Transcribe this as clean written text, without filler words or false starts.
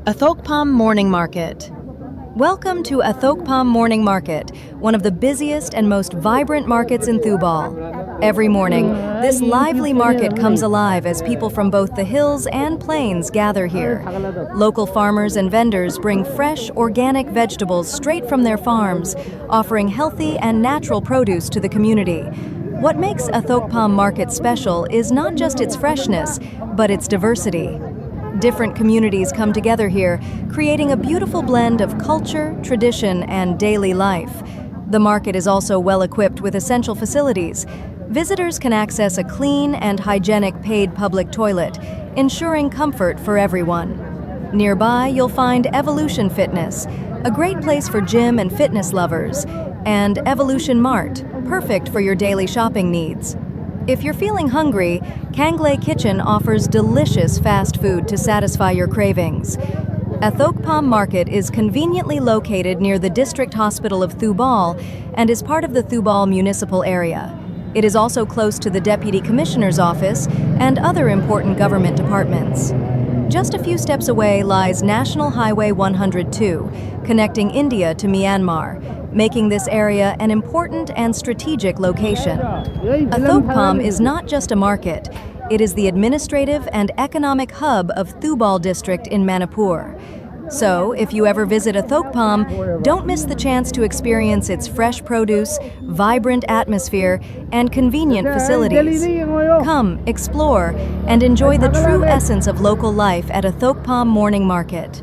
Athokpam Morning Market. Welcome to Athokpam Morning Market, one of the busiest and most vibrant markets in Thoubal. Every morning, this lively market comes alive as people from both the hills and plains gather here. Local farmers and vendors bring fresh, organic vegetables straight from their farms, offering healthy and natural produce to the community. What makes Athokpam Market special is not just its freshness, but its diversity. Different communities come together here, creating a beautiful blend of culture, tradition, and daily life. The market is also well equipped with essential facilities. Visitors can access a clean and hygienic paid public toilet, ensuring comfort for everyone. Nearby, you'll find Evolution Fitness, a great place for gym and fitness lovers, and Evolution Mart, perfect for your daily shopping needs. If you're feeling hungry, Kanglei Kitchen offers delicious fast food to satisfy your cravings. Athokpam Market is conveniently located near the District Hospital of Thoubal and is part of the Thoubal municipal area. It is also close to the Deputy Commissioner's office and other important government departments. Just a few steps away lies National Highway 102, connecting India to Myanmar, making this area an important and strategic location. Athokpam is not just a market, it is the administrative and economic hub of Thoubal district in Manipur. So, if you ever visit Athokpam, don't miss the chance to experience its fresh produce, vibrant atmosphere, and convenient facilities. Come, explore, and enjoy the true essence of local life at Athokpam Morning Market.